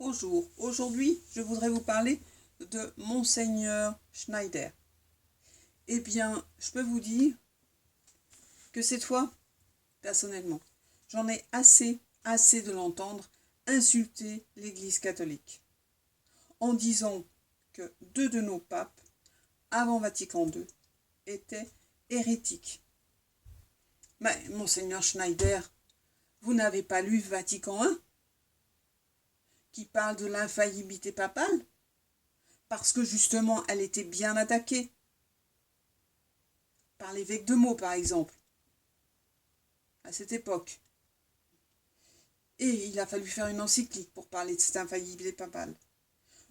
Bonjour, aujourd'hui je voudrais vous parler de Monseigneur Schneider. Eh bien, je peux vous dire que cette fois, personnellement, j'en ai assez de l'entendre insulter l'Église catholique en disant que deux de nos papes, avant Vatican II, étaient hérétiques. Mais, Monseigneur Schneider, vous n'avez pas lu Vatican I qui parle de l'infaillibilité papale, parce que justement elle était bien attaquée par l'évêque de Meaux par exemple, à cette époque. Et il a fallu faire une encyclique pour parler de cette infaillibilité papale.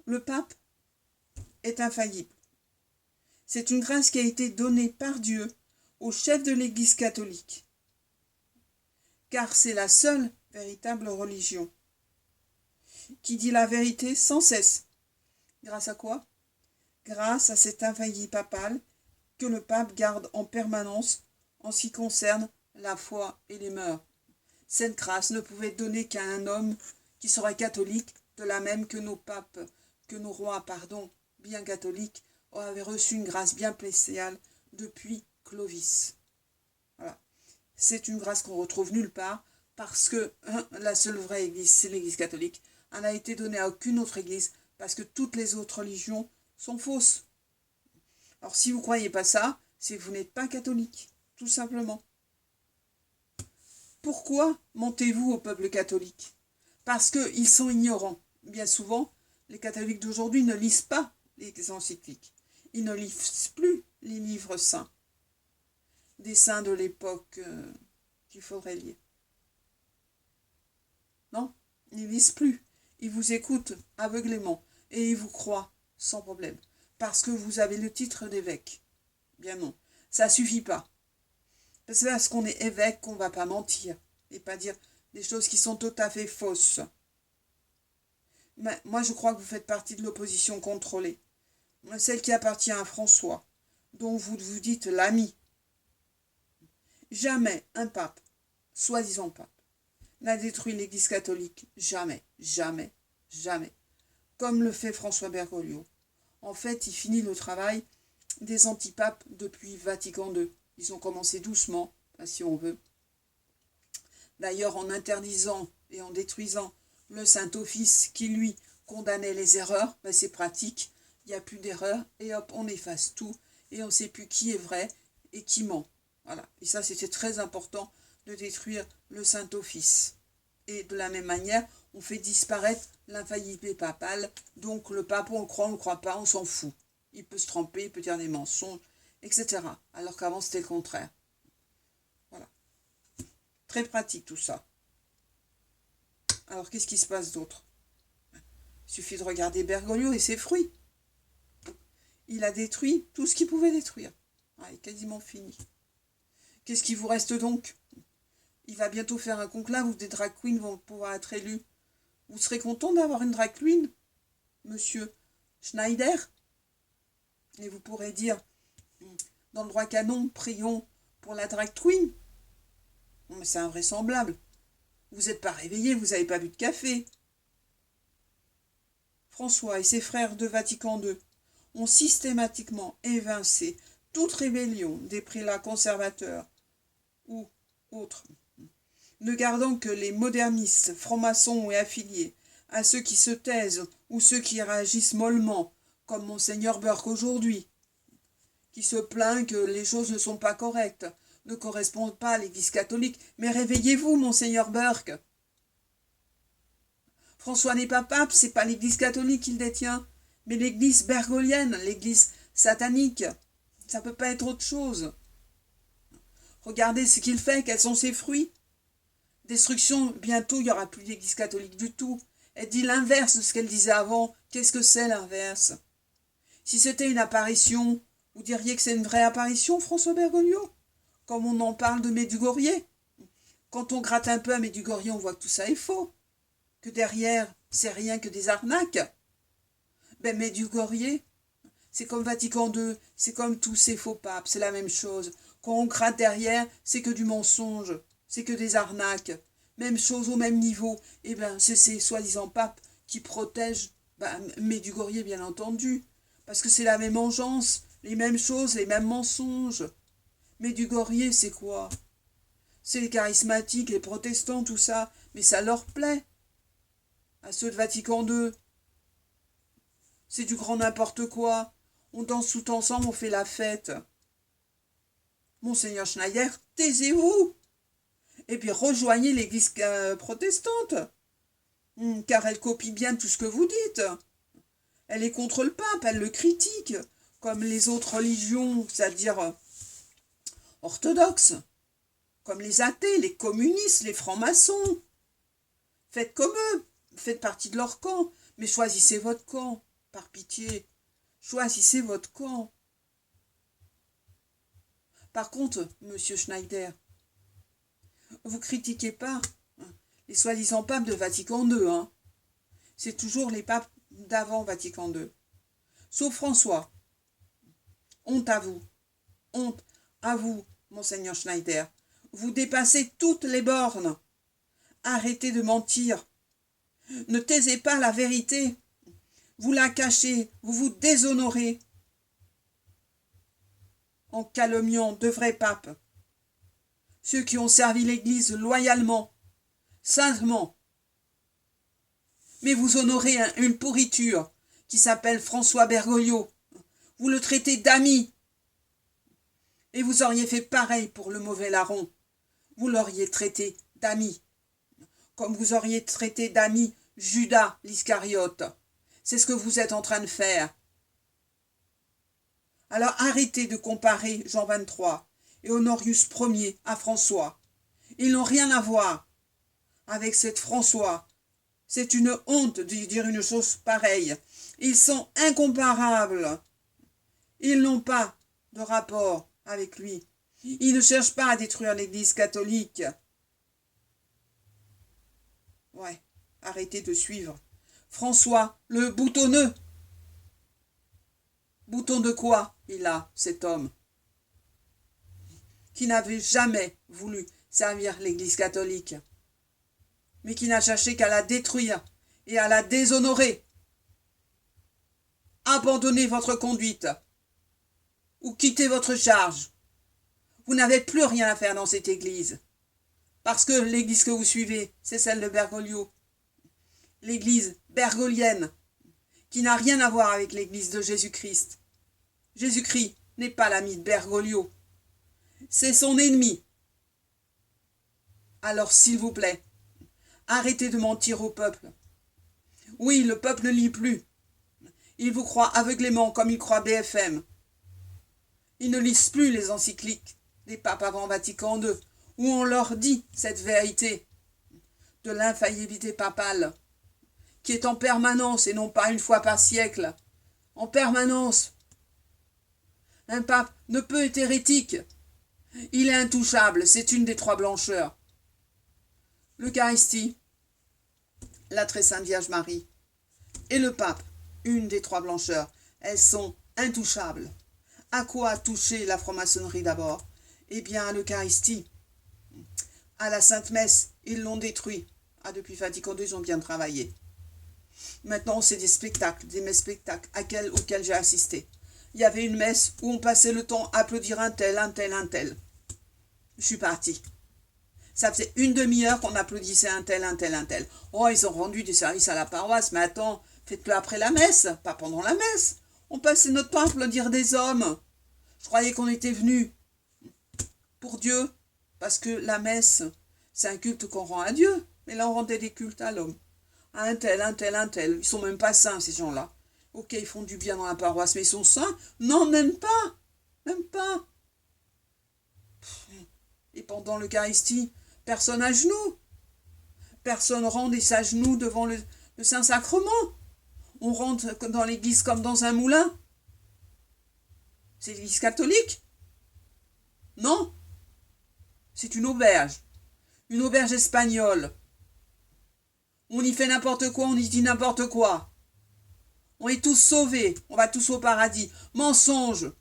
Le pape est infaillible. C'est une grâce qui a été donnée par Dieu au chef de l'Église catholique, car c'est la seule véritable religion qui dit la vérité sans cesse. Grâce à quoi? Grâce à cette infaillibilité papale que le pape garde en permanence en ce qui concerne la foi et les mœurs. Cette grâce ne pouvait être donnée qu'à un homme qui serait catholique, de la même que nos papes, que nos rois, bien catholiques, avaient reçu une grâce bien spéciale depuis Clovis. Voilà. C'est une grâce qu'on retrouve nulle part, parce que la seule vraie église, c'est l'église catholique. Elle n'a été donnée à aucune autre église, parce que toutes les autres religions sont fausses. Alors si vous ne croyez pas ça, c'est que vous n'êtes pas catholique, tout simplement. Pourquoi mentez-vous au peuple catholique? Parce qu'ils sont ignorants. Bien souvent, les catholiques d'aujourd'hui ne lisent pas les encycliques. Ils ne lisent plus les livres saints, des saints de l'époque qu'il faudrait lire. Non, ils ne lisent plus. Ils vous écoutent aveuglément et ils vous croient sans problème. Parce que vous avez le titre d'évêque. Bien non, ça suffit pas. C'est parce qu'on est évêque qu'on ne va pas mentir et pas dire des choses qui sont tout à fait fausses. Mais moi, je crois que vous faites partie de l'opposition contrôlée, celle qui appartient à François, dont vous vous dites l'ami. Jamais un pape, soi-disant pape, n'a détruit l'Église catholique. Jamais, jamais, jamais. Comme le fait François Bergoglio. En fait, il finit le travail des antipapes depuis Vatican II. Ils ont commencé doucement, si on veut. D'ailleurs, en interdisant et en détruisant le Saint-Office qui, lui, condamnait les erreurs, c'est pratique. Il n'y a plus d'erreurs et hop, on efface tout et on ne sait plus qui est vrai et qui ment. Voilà. Et ça, c'était très important de détruire le Saint-Office. Et de la même manière, on fait disparaître l'infaillibilité papale. Donc le pape, on le croit pas, on s'en fout. Il peut se tromper, il peut dire des mensonges, etc. Alors qu'avant, c'était le contraire. Voilà. Très pratique tout ça. Alors qu'est-ce qui se passe d'autre? Il suffit de regarder Bergoglio et ses fruits. Il a détruit tout ce qu'il pouvait détruire. Il est quasiment fini. Qu'est-ce qui vous reste donc? Il va bientôt faire un conclave où des drag queens vont pouvoir être élus. Vous serez content d'avoir une drag queen, monsieur Schneider? Et vous pourrez dire, dans le droit canon, prions pour la drag queen. Non, mais c'est invraisemblable. Vous n'êtes pas réveillé, vous n'avez pas bu de café. François et ses frères de Vatican II ont systématiquement évincé toute rébellion des prélats conservateurs ou autres, ne gardant que les modernistes, francs-maçons et affiliés, à ceux qui se taisent ou ceux qui réagissent mollement, comme Monseigneur Burke aujourd'hui, qui se plaint que les choses ne sont pas correctes, ne correspondent pas à l'Église catholique. Mais réveillez-vous, Monseigneur Burke. François n'est pas pape, c'est pas l'Église catholique qu'il détient, mais l'Église bergolienne, l'Église satanique. Ça ne peut pas être autre chose. Regardez ce qu'il fait, quels sont ses fruits. Destruction, bientôt il n'y aura plus d'Église catholique du tout. Elle dit l'inverse de ce qu'elle disait avant. Qu'est-ce que c'est l'inverse? Si c'était une apparition, vous diriez que c'est une vraie apparition, François Bergoglio? Comme on en parle de Medjugorje. Quand on gratte un peu à Medjugorje, on voit que tout ça est faux. Que derrière, c'est rien que des arnaques. Medjugorje, c'est comme Vatican II, c'est comme tous ces faux papes, c'est la même chose. Quand on gratte derrière, c'est que du mensonge, c'est que des arnaques. Même chose au même niveau. C'est ces soi-disant papes qui protège Medjugorje, bien entendu, parce que c'est la même engeance, les mêmes choses, les mêmes mensonges. Medjugorje, c'est quoi? C'est les charismatiques, les protestants, tout ça, mais ça leur plaît, à ceux de Vatican II. C'est du grand n'importe quoi. On danse tout ensemble, on fait la fête. Monseigneur Schneider, taisez-vous. Et puis rejoignez l'église protestante. Car elle copie bien tout ce que vous dites. Elle est contre le pape, elle le critique, comme les autres religions, c'est-à-dire orthodoxes, comme les athées, les communistes, les francs-maçons. Faites comme eux, faites partie de leur camp, mais choisissez votre camp, par pitié. Choisissez votre camp. Par contre, monsieur Schneider, vous critiquez pas les soi-disant papes de Vatican II, hein. C'est toujours les papes d'avant Vatican II. Sauf François. Honte à vous. Honte à vous, monseigneur Schneider. Vous dépassez toutes les bornes. Arrêtez de mentir. Ne taisez pas la vérité. Vous la cachez, vous vous déshonorez en calomniant de vrais papes. Ceux qui ont servi l'Église loyalement, saintement. Mais vous honorez une pourriture qui s'appelle François Bergoglio. Vous le traitez d'ami. Et vous auriez fait pareil pour le mauvais larron. Vous l'auriez traité d'ami. Comme vous auriez traité d'ami Judas l'Iscariote. C'est ce que vous êtes en train de faire. Alors arrêtez de comparer Jean 23 et Honorius Ier à François. Ils n'ont rien à voir avec cette François. C'est une honte de dire une chose pareille. Ils sont incomparables. Ils n'ont pas de rapport avec lui. Ils ne cherchent pas à détruire l'Église catholique. Ouais, arrêtez de suivre. François, le boutonneux. Bouton de quoi il a, cet homme, qui n'avait jamais voulu servir l'Église catholique, mais qui n'a cherché qu'à la détruire et à la déshonorer. Abandonnez votre conduite ou quittez votre charge. Vous n'avez plus rien à faire dans cette Église, parce que l'Église que vous suivez, c'est celle de Bergoglio, l'Église bergolienne, qui n'a rien à voir avec l'Église de Jésus-Christ. Jésus-Christ n'est pas l'ami de Bergoglio, c'est son ennemi. Alors s'il vous plaît, arrêtez de mentir au peuple. Oui, le peuple ne lit plus. Il vous croit aveuglément comme il croit BFM. Ils ne lisent plus les encycliques des papes avant Vatican II, où on leur dit cette vérité de l'infaillibilité papale, qui est en permanence et non pas une fois par siècle, en permanence. Un pape ne peut être hérétique. Il est intouchable, c'est une des trois blancheurs. L'Eucharistie, la très sainte Vierge Marie, et le pape, une des trois blancheurs, elles sont intouchables. À quoi toucher la franc-maçonnerie d'abord? Eh bien, à l'Eucharistie. À la Sainte Messe, ils l'ont détruit. Ah, depuis Vatican II, ils ont bien travaillé. Maintenant, c'est des spectacles, des messes spectacles auxquels j'ai assisté. Il y avait une messe où on passait le temps à applaudir un tel, un tel, un tel. Je suis partie. Ça faisait une demi-heure qu'on applaudissait un tel, un tel, un tel. Oh, ils ont rendu des services à la paroisse, mais attends, faites-le après la messe, pas pendant la messe. On passait notre temps à applaudir des hommes. Je croyais qu'on était venus pour Dieu, parce que la messe, c'est un culte qu'on rend à Dieu. Mais là, on rendait des cultes à l'homme. Un tel, un tel, un tel. Ils sont même pas saints, ces gens-là. Ok, ils font du bien dans la paroisse, mais ils sont saints? Non, même pas. Même pas. Et pendant l'Eucharistie, personne à genoux. Personne rend sa genoux devant le Saint-Sacrement. On rentre dans l'église comme dans un moulin. C'est l'église catholique? Non. C'est une auberge. Une auberge espagnole. On y fait n'importe quoi, on y dit n'importe quoi. On est tous sauvés, on va tous au paradis. Mensonge.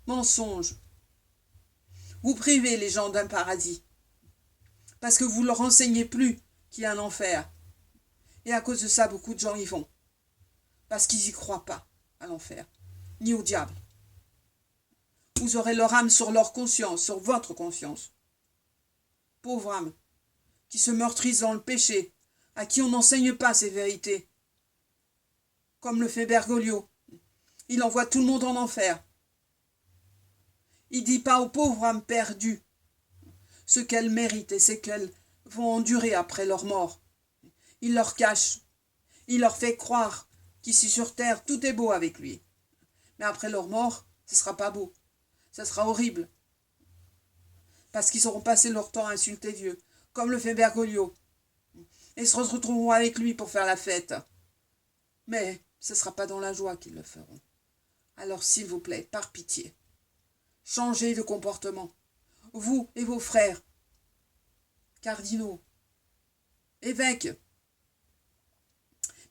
Mensonge. Vous privez les gens d'un paradis. Parce que vous ne leur enseignez plus qu'il y a un enfer. Et à cause de ça, beaucoup de gens y vont. Parce qu'ils n'y croient pas à l'enfer, ni au diable. Vous aurez leur âme sur leur conscience, sur votre conscience. Pauvre âme, qui se meurtrise dans le péché, à qui on n'enseigne pas ces vérités. Comme le fait Bergoglio. Il envoie tout le monde en enfer. Il ne dit pas aux pauvres âmes perdues ce qu'elles méritent et ce qu'elles vont endurer après leur mort. Il leur cache. Il leur fait croire qu'ici sur terre, tout est beau avec lui. Mais après leur mort, ce ne sera pas beau. Ce sera horrible. Parce qu'ils auront passé leur temps à insulter Dieu, comme le fait Bergoglio. Et se retrouveront avec lui pour faire la fête. Mais ce ne sera pas dans la joie qu'ils le feront. Alors s'il vous plaît, par pitié, changez de comportement. Vous et vos frères, cardinaux, évêques,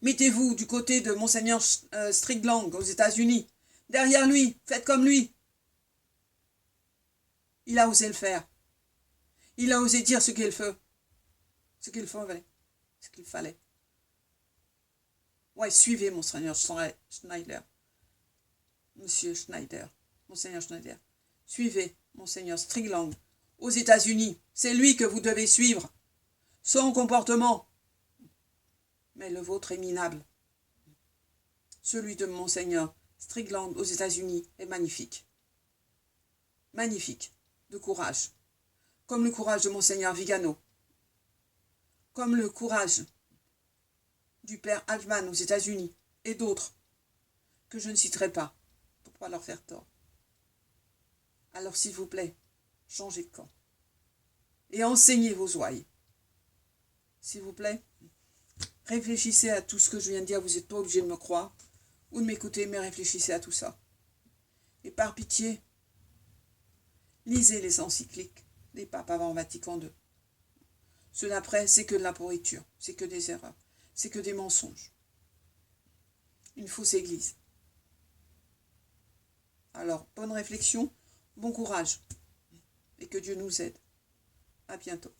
mettez-vous du côté de Monseigneur Strickland aux États-Unis. Derrière lui, faites comme lui. Il a osé le faire. Il a osé dire ce qu'il fallait. Ce qu'il fallait. Ouais, suivez Monseigneur Schneider. Monsieur Schneider. Monseigneur Schneider. Suivez Monseigneur Strickland aux États-Unis. C'est lui que vous devez suivre. Son comportement. Mais le vôtre est minable. Celui de Monseigneur Strickland aux États-Unis est magnifique. Magnifique. De courage. Comme le courage de Monseigneur Vigano. Comme le courage du père Altman aux États-Unis et d'autres que je ne citerai pas pour ne pas leur faire tort. Alors s'il vous plaît, changez de camp et enseignez vos ouailles. S'il vous plaît, réfléchissez à tout ce que je viens de dire. Vous n'êtes pas obligé de me croire ou de m'écouter, mais réfléchissez à tout ça. Et par pitié, lisez les encycliques des papes avant Vatican II. Ceux d'après, c'est que de la pourriture, c'est que des erreurs, c'est que des mensonges. Une fausse église. Alors, bonne réflexion, bon courage, et que Dieu nous aide. À bientôt.